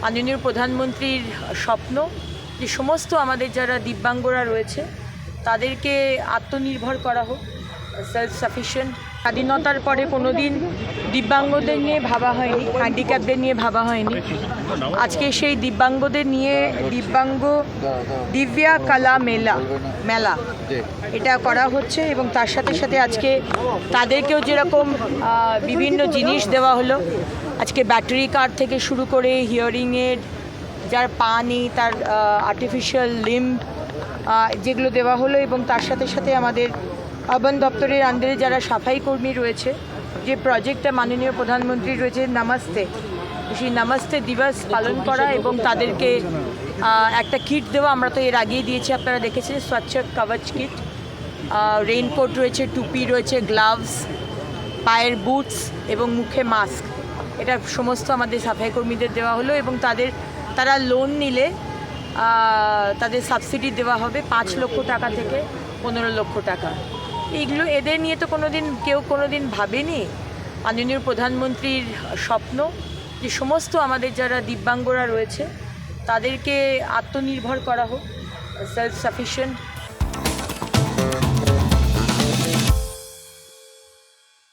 মাননীয় প্রধানমন্ত্রীর স্বপ্ন যে সমস্ত আমাদের যারা দিব্যাঙ্গরা রয়েছে তাদেরকে আত্মনির্ভর করা হোক, সেলফ সাফিশিয়েন্ট। স্বাধীনতার পরে কোনো দিন দিব্যাঙ্গদের নিয়ে ভাবা হয়নি, হ্যান্ডিক্যাপদের নিয়ে ভাবা হয়নি। আজকে সেই দিব্যাঙ্গদের নিয়ে দিব্যা কলা মেলা এটা করা হচ্ছে এবং তার সাথে সাথে আজকে তাদেরকেও যেরকম বিভিন্ন জিনিস দেওয়া হলো, আজকে ব্যাটারি কার থেকে শুরু করে হিয়ারিং এড, যার পা নেই তার আর্টিফিশিয়াল লিম্ব যেগুলো দেওয়া হলো এবং তার সাথে সাথে আমাদের আরবান দপ্তরের আন্ডারে যারা সাফাই কর্মী রয়েছে, যে প্রজেক্টটা মাননীয় প্রধানমন্ত্রী রয়েছে নমস্তে, সেই নমস্তে দিবস পালন করা এবং তাদেরকে একটা কিট দেওয়া। আমরা তো এর আগেই দিয়েছি, আপনারা দেখেছেন, স্বচ্ছ কবচ কিট, রেইনকোট রয়েছে, টুপি রয়েছে, গ্লাভস, পায়ের বুটস এবং মুখে মাস্ক, এটা সমস্ত আমাদের সাফাই কর্মীদের দেওয়া হলো এবং তারা লোন নিলে তাদের সাবসিডি দেওয়া হবে 5 লক্ষ টাকা থেকে 15 লক্ষ টাকা। এইগুলো এদের নিয়ে তো কেউ কোনো দিন ভাবেনি। মাননীয় প্রধানমন্ত্রীর স্বপ্ন যে সমস্ত আমাদের যারা দিব্যাঙ্গরা রয়েছে তাদেরকে আত্মনির্ভর করা হোক, সেলফ সাফিশিয়েন্ট।